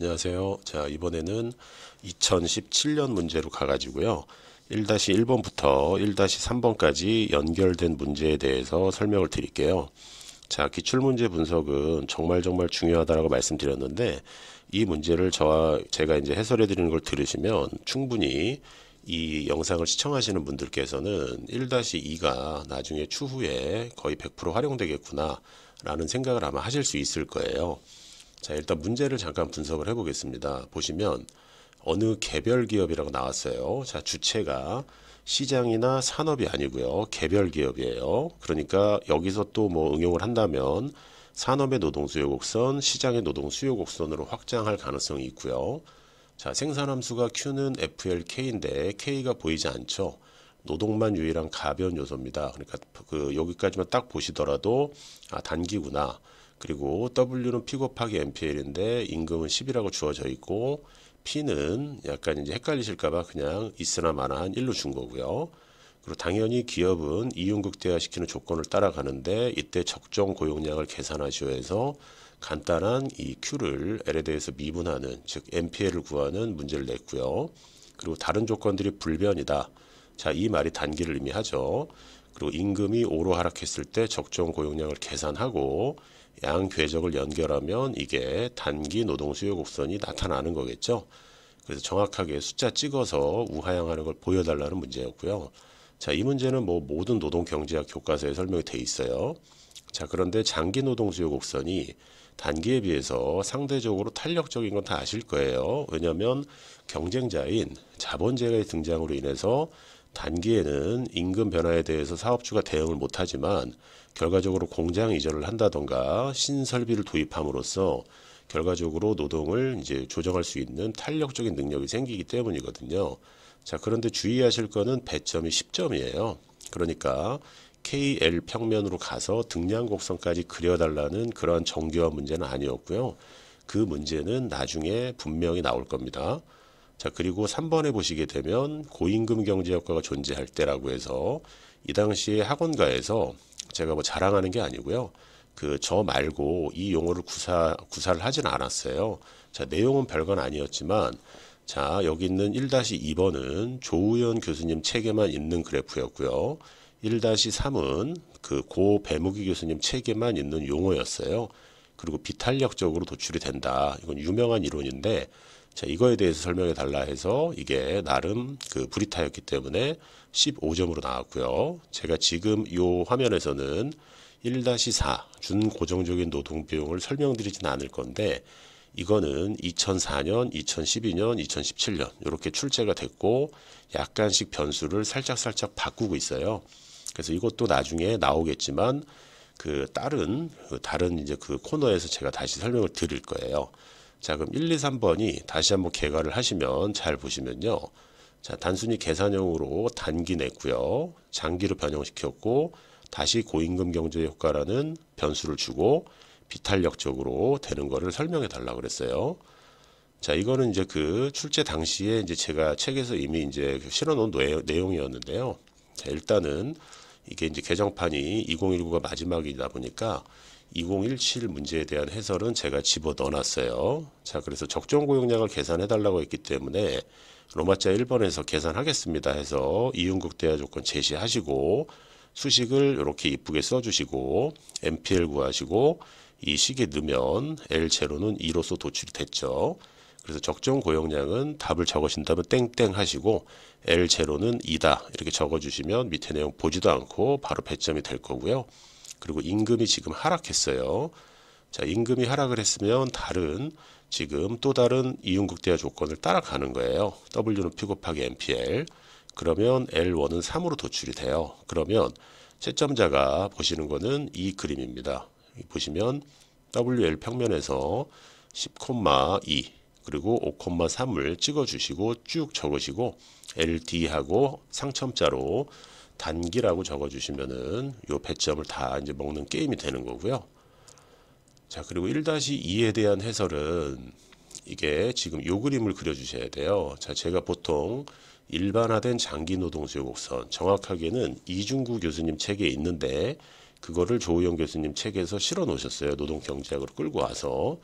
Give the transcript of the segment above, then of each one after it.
안녕하세요. 자, 이번에는 2017년 문제로 가가지고요. 1-1번부터 1-3번까지 연결된 문제에 대해서 설명을 드릴게요. 자, 기출문제 분석은 정말 중요하다라고 말씀드렸는데, 이 문제를 제가 이제 해설해 드리는 걸 들으시면 충분히 이 영상을 시청하시는 분들께서는 1-2가 나중에 추후에 거의 100% 활용되겠구나 라는 생각을 아마 하실 수 있을 거예요. 자, 일단 문제를 잠깐 분석을 해보겠습니다. 보시면 어느 개별 기업이라고 나왔어요. 자, 주체가 시장이나 산업이 아니고요. 개별 기업이에요. 그러니까 여기서 또 뭐 응용을 한다면 산업의 노동 수요 곡선, 시장의 노동 수요 곡선으로 확장할 가능성이 있고요. 자, 생산함수가 Q는 FLK인데 K가 보이지 않죠. 노동만 유일한 가변 요소입니다. 그러니까 여기까지만 딱 보시더라도 단기구나. 그리고 W는 P 곱하기 MPL인데 임금은 10이라고 주어져 있고 P는 약간 이제 헷갈리실까봐 그냥 있으나 마나한 1로 준 거고요. 그리고 당연히 기업은 이윤 극대화시키는 조건을 따라가는데 이때 적정 고용량을 계산하시오 해서 간단한 이 Q를 L에 대해서 미분하는 즉 MPL을 구하는 문제를 냈고요. 그리고 다른 조건들이 불변이다. 자, 이 말이 단기를 의미하죠. 그리고 임금이 5로 하락했을 때 적정 고용량을 계산하고 양 궤적을 연결하면 이게 단기 노동 수요 곡선이 나타나는 거겠죠. 그래서 정확하게 숫자 찍어서 우하향하는 걸 보여달라는 문제였고요. 자, 이 문제는 뭐 모든 노동 경제학 교과서에 설명이 돼 있어요. 자, 그런데 장기 노동 수요 곡선이 단기에 비해서 상대적으로 탄력적인 건 다 아실 거예요. 왜냐하면 경쟁자인 자본재가의 등장으로 인해서 단기에는 임금 변화에 대해서 사업주가 대응을 못하지만 결과적으로 공장 이전을 한다던가 신설비를 도입함으로써 결과적으로 노동을 이제 조정할 수 있는 탄력적인 능력이 생기기 때문이거든요. 자, 그런데 주의하실 거는 배점이 10점이에요. 그러니까 KL 평면으로 가서 등량 곡선까지 그려달라는 그러한 정교한 문제는 아니었고요. 그 문제는 나중에 분명히 나올 겁니다. 자, 그리고 3번에 보시게 되면 고임금 경제 효과가 존재할 때라고 해서 이 당시에 학원가에서 제가 뭐 자랑하는 게 아니고요. 저 말고 이 용어를 구사를 하진 않았어요. 자, 내용은 별건 아니었지만 자, 여기 있는 1-2번은 조우현 교수님 책에만 있는 그래프였고요. 1-3은 고 배무기 교수님 책에만 있는 용어였어요. 그리고 비탄력적으로 도출이 된다. 이건 유명한 이론인데 자, 이거에 대해서 설명해 달라 해서 이게 나름 브리타였기 때문에 15점으로 나왔고요. 제가 지금 이 화면에서는 1-4 준고정적인 노동 비용을 설명드리진 않을 건데 이거는 2004년, 2012년, 2017년 이렇게 출제가 됐고 약간씩 변수를 살짝 바꾸고 있어요. 그래서 이것도 나중에 나오겠지만 다른 이제 코너에서 제가 다시 설명을 드릴 거예요. 자, 그럼 1, 2, 3번이 다시 한번 개괄을 하시면 잘 보시면요. 자, 단순히 계산형으로 단기 냈고요. 장기로 변형시켰고 다시 고임금 경제 효과라는 변수를 주고 비탄력적으로 되는 거를 설명해 달라고 그랬어요. 자, 이거는 이제 출제 당시에 이제 제가 책에서 이미 이제 실어 놓은 내용이었는데요. 자, 일단은 이게 이제 개정판이 2019가 마지막이다 보니까 2017 문제에 대한 해설은 제가 집어 넣어놨어요. 자, 그래서 적정 고용량을 계산해 달라고 했기 때문에 로마자 1번에서 계산하겠습니다 해서 이윤극대화 조건 제시하시고 수식을 이렇게 이쁘게 써주시고 MPL 구하시고 이 식에 넣으면 L0는 2로서 도출이 됐죠. 그래서 적정 고용량은 답을 적으신다면 땡땡 하시고 L0는 2다 이렇게 적어주시면 밑에 내용 보지도 않고 바로 배점이 될 거고요. 그리고 임금이 지금 하락했어요. 자, 임금이 하락을 했으면 지금 또 다른 이윤극대화 조건을 따라가는 거예요. W는 P 곱하기 MPL. 그러면 L1은 3으로 도출이 돼요. 그러면 채점자가 보시는 거는 이 그림입니다. 보시면 WL 평면에서 10,2 그리고 5,3을 찍어주시고 쭉 적으시고 LD하고 상첨자로 단기라고 적어주시면은 요 배점을 다 이제 먹는 게임이 되는 거고요. 자, 그리고 1-2에 대한 해설은 이게 지금 요 그림을 그려주셔야 돼요. 자, 제가 보통 일반화된 장기 노동 수요 곡선 정확하게는 이중구 교수님 책에 있는데 그거를 조우영 교수님 책에서 실어 놓으셨어요. 노동 경제학으로 끌고 와서.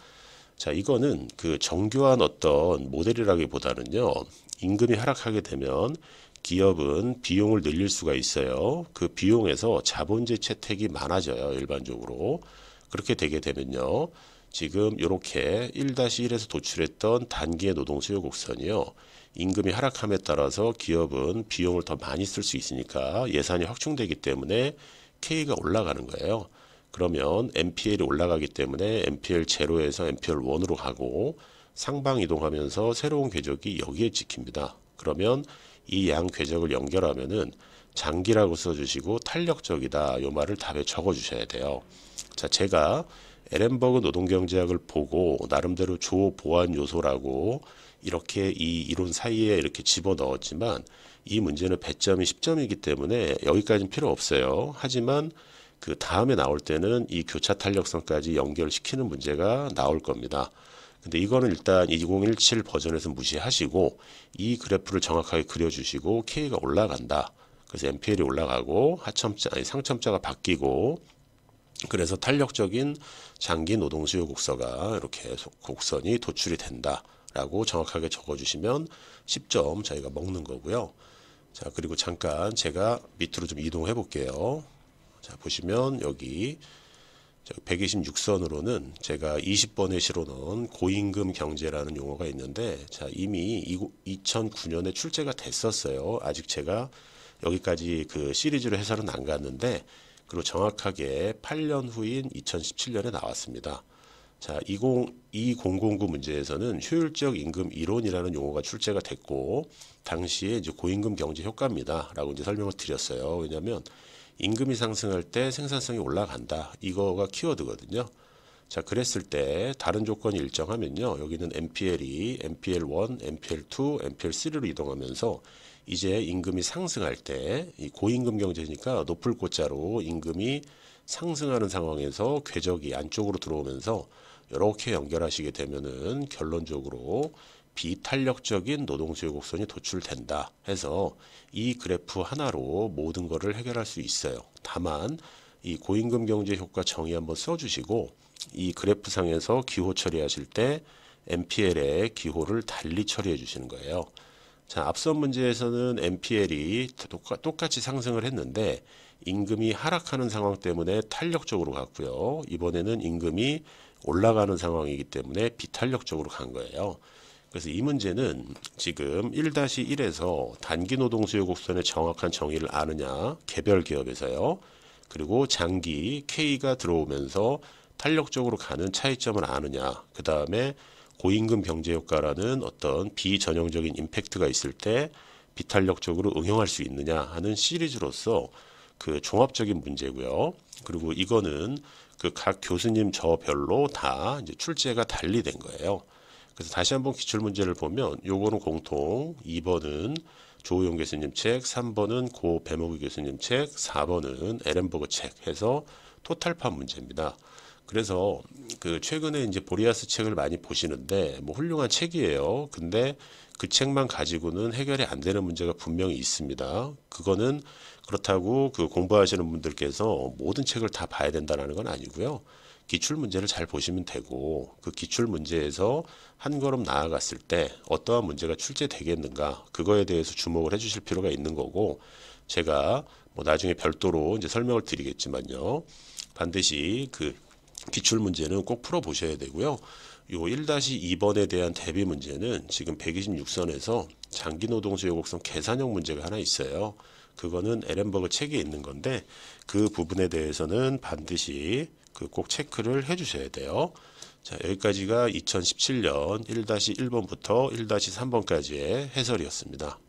자, 이거는 그 정교한 어떤 모델이라기보다는요, 임금이 하락하게 되면 기업은 비용을 늘릴 수가 있어요. 그 비용에서 자본재 채택이 많아져요, 일반적으로. 그렇게 되게 되면요, 지금 이렇게 1-1에서 도출했던 단기의 노동 수요 곡선이요, 임금이 하락함에 따라서 기업은 비용을 더 많이 쓸 수 있으니까 예산이 확충되기 때문에 K가 올라가는 거예요. 그러면 MPL이 올라가기 때문에 MPL 0에서 MPL 1으로 가고 상방 이동하면서 새로운 궤적이 여기에 찍힙니다. 그러면 이 양 궤적을 연결하면은 장기라고 써주시고 탄력적이다, 요 말을 답에 적어 주셔야 돼요. 자, 제가 에렌버그 노동경제학을 보고 나름대로 조 보완 요소라고 이렇게 이 이론 사이에 이렇게 집어 넣었지만 이 문제는 배점이 10점이기 때문에 여기까지는 필요 없어요. 하지만 그 다음에 나올 때는 이 교차 탄력성까지 연결시키는 문제가 나올 겁니다. 근데 이거는 일단 2017 버전에서 무시하시고 이 그래프를 정확하게 그려주시고 K가 올라간다. 그래서 MPL이 올라가고 하첨자, 아니 상첨자가 바뀌고 그래서 탄력적인 장기 노동 수요 곡선가 이렇게 곡선이 도출이 된다라고 정확하게 적어주시면 10점 저희가 먹는 거고요. 자, 그리고 잠깐 제가 밑으로 좀 이동해 볼게요. 자, 보시면 여기 126선으로는 제가 20번에 실어놓은 고임금 경제라는 용어가 있는데, 자, 이미 2009년에 출제가 됐었어요. 아직 제가 여기까지 그 시리즈로 해설은 안 갔는데, 그리고 정확하게 8년 후인 2017년에 나왔습니다. 자, 2009 문제에서는 효율적 임금 이론이라는 용어가 출제가 됐고, 당시에 이제 고임금 경제 효과입니다. 라고 이제 설명을 드렸어요. 왜냐하면 임금이 상승할 때 생산성이 올라간다. 이거가 키워드거든요. 자, 그랬을 때 다른 조건이 일정하면요, 여기는 MPL이 MPL1, MPL2, MPL3로 이동하면서 이제 임금이 상승할 때 이 고임금 경제니까 높을 고자로 임금이 상승하는 상황에서 궤적이 안쪽으로 들어오면서 이렇게 연결하시게 되면은 결론적으로 비탄력적인 노동 수요 곡선이 도출된다 해서 이 그래프 하나로 모든 것을 해결할 수 있어요. 다만 이 고임금 경제 효과 정의 한번 써주시고 이 그래프 상에서 기호 처리하실 때 MPL의 기호를 달리 처리해 주시는 거예요. 자, 앞선 문제에서는 MPL이 똑같이 상승을 했는데 임금이 하락하는 상황 때문에 탄력적으로 갔고요. 이번에는 임금이 올라가는 상황이기 때문에 비탄력적으로 간 거예요. 그래서 이 문제는 지금 1-1에서 단기 노동 수요 곡선의 정확한 정의를 아느냐, 개별 기업에서요. 그리고 장기 K가 들어오면서 탄력적으로 가는 차이점을 아느냐, 그 다음에 고임금 경제 효과라는 어떤 비전형적인 임팩트가 있을 때 비탄력적으로 응용할 수 있느냐 하는 시리즈로서 그 종합적인 문제고요. 그리고 이거는 그 각 교수님 저별로 다 이제 출제가 달리 된 거예요. 그래서 다시 한번 기출문제를 보면 요거는 공통, 2번은 조우용 교수님 책, 3번은 고 배모기 교수님 책, 4번은 에렌버그 책 해서 토탈파 문제입니다. 그래서 그 최근에 이제 보리아스 책을 많이 보시는데 뭐 훌륭한 책이에요. 근데 그 책만 가지고는 해결이 안 되는 문제가 분명히 있습니다. 그거는 그렇다고 그 공부하시는 분들께서 모든 책을 다 봐야 된다는 건 아니고요. 기출 문제를 잘 보시면 되고 그 기출 문제에서 한 걸음 나아갔을 때 어떠한 문제가 출제되겠는가, 그거에 대해서 주목을 해주실 필요가 있는 거고, 제가 뭐 나중에 별도로 이제 설명을 드리겠지만요, 반드시 그 기출 문제는 꼭 풀어 보셔야 되고요. 요 1-2번에 대한 대비 문제는 지금 126선에서 장기 노동 수요 곡선 계산형 문제가 하나 있어요. 그거는 에렌버그 책에 있는 건데 그 부분에 대해서는 반드시 그 꼭 체크를 해 주셔야 돼요. 자, 여기까지가 2017년 1-1번부터 1-3번까지의 해설이었습니다.